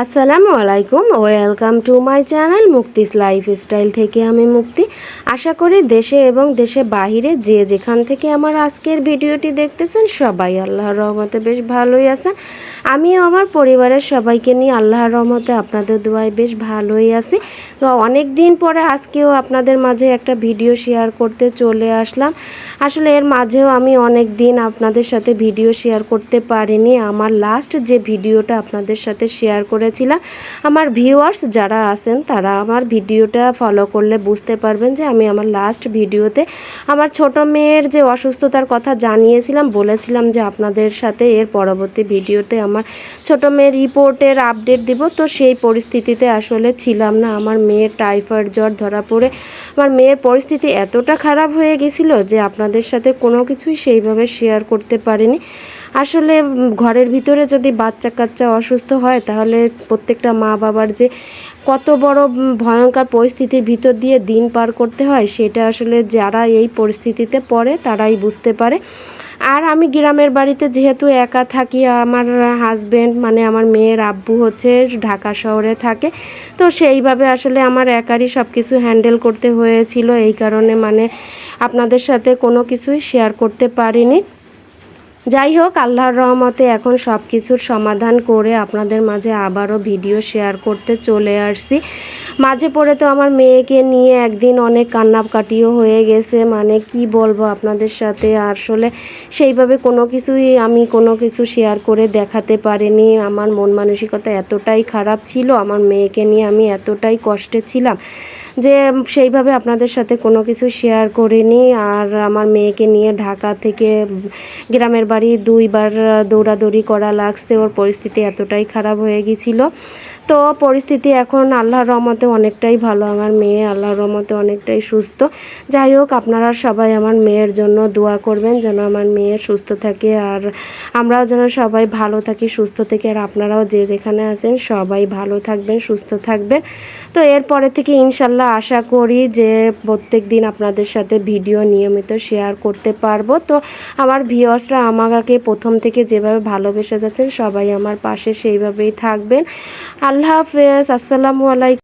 আসসালামু আলাইকুম, welcome to my channel Mukti's lifestyle থেকে আমি মুক্তি। আশা করি দেশে এবং দেশে বাহিরে যে যেখান থেকে আমার আজকের ভিডিওটি দেখতেছেন সবাই আল্লাহর রহমতে বেশ ভালোই আছেন। আমিও আমার পরিবারের সবাইকে নিয়ে আল্লাহর রহমতে আপনাদের দোয়ায় বেশ ভালোই আছি। তো অনেক দিন পরে আজকেও আপনাদের মাঝে একটা ভিডিও শেয়ার করতে চলে আসলাম। আসলে এর মাঝেও আমি অনেক দিন আপনাদের সাথে ভিডিও শেয়ার করতে পারিনি। আমার লাস্ট যে ভিডিওটা আপনাদের সাথে শেয়ার করেছিলাম, আমার ভিউয়ার্স যারা আছেন তারা আমার ভিডিওটা ফলো করলে বুঝতে পারবেন যে আমি আমার লাস্ট ভিডিওতে আমার ছোট মেয়ের যে অসুস্থতার কথা জানিয়েছিলাম, বলেছিলাম যে আপনাদের সাথে এর পরবর্তী ভিডিওতে আমার ছোট মেয়ের রিপোর্টের আপডেট দিব। তো সেই পরিস্থিতিতে আসলে ছিলাম না। আমার মেয়ের টাইফয়েড জ্বর ধরা পড়ে আমার মেয়ের পরিস্থিতি এতটা খারাপ হয়ে গেছিলো যে আপনাদের সাথে কোনো কিছুই সেইভাবে শেয়ার করতে পারিনি। আসলে ঘরের ভিতরে যদি বাচ্চা কাচ্চা অসুস্থ হয় তাহলে প্রত্যেকটা মা বাবার যে কত বড় ভয়ঙ্কর পরিস্থিতির ভিতর দিয়ে দিন পার করতে হয় সেটা আসলে যারা এই পরিস্থিতিতে পড়ে তারাই বুঝতে পারে। আর আমি গ্রামের বাড়িতে যেহেতু একা থাকি, আমার হাজব্যান্ড মানে আমার মেয়ের আব্বু হচ্ছে ঢাকা শহরে থাকে, তো সেইভাবে আসলে আমার একারই সব কিছু হ্যান্ডেল করতে হয়েছিল। এই কারণে মানে আপনাদের সাথে কোনো কিছুই শেয়ার করতে পারিনি। যাই হোক, আল্লাহর রহমতে এখন সব কিছুর সমাধান করে আপনাদের মাঝে আবারও ভিডিও শেয়ার করতে চলে আসছি। মাঝে পড়ে তো আমার মেয়েকে নিয়ে একদিন অনেক কান্নাকাটিও হয়ে গেছে, মানে কি বলবো আপনাদের সাথে। আসলে সেইভাবে আমি কোনো কিছু শেয়ার করে দেখাতে পারিনি। আমার মন মানসিকতা এতটাই খারাপ ছিল, আমার মেয়েকে নিয়ে আমি এতটাই কষ্টে ছিলাম যে সেইভাবে আপনাদের সাথে কোনো কিছু শেয়ার করিনি। আর আমার মেয়েকে নিয়ে ঢাকা থেকে গ্রামের বাড়ি 2বার দৌড়াদৌড়ি করা লাগছে, ওর পরিস্থিতি এতটাই খারাপ হয়ে গিয়েছিলো। তো পরিস্থিতি এখন আল্লাহর রহমতে অনেকটাই ভালো, আমার মেয়ে আল্লাহর রহমতে অনেকটাই সুস্থ। যাই হোক, আপনারা সবাই আমার মেয়ের জন্য দোয়া করবেন যেন আমার মেয়ে সুস্থ থাকে, আর আমরাও যেন সবাই ভালো থাকি সুস্থ থেকে। আর আপনারাও যে যেখানে আছেন সবাই ভালো থাকবেন সুস্থ থাকবেন। তো এরপরে থেকে ইনশাল্লাহ আশা করি যে প্রত্যেক দিন আপনাদের সাথে ভিডিও নিয়মিত শেয়ার করতে পারবো। তো আমার ভিউয়ার্সরা আমাকে প্রথম থেকে যেভাবে ভালোবেসে যাচ্ছেন সবাই আমার পাশে সেইভাবেই থাকবেন। আল্লাহ হাফেজ, আসসালামু আলাইকুম।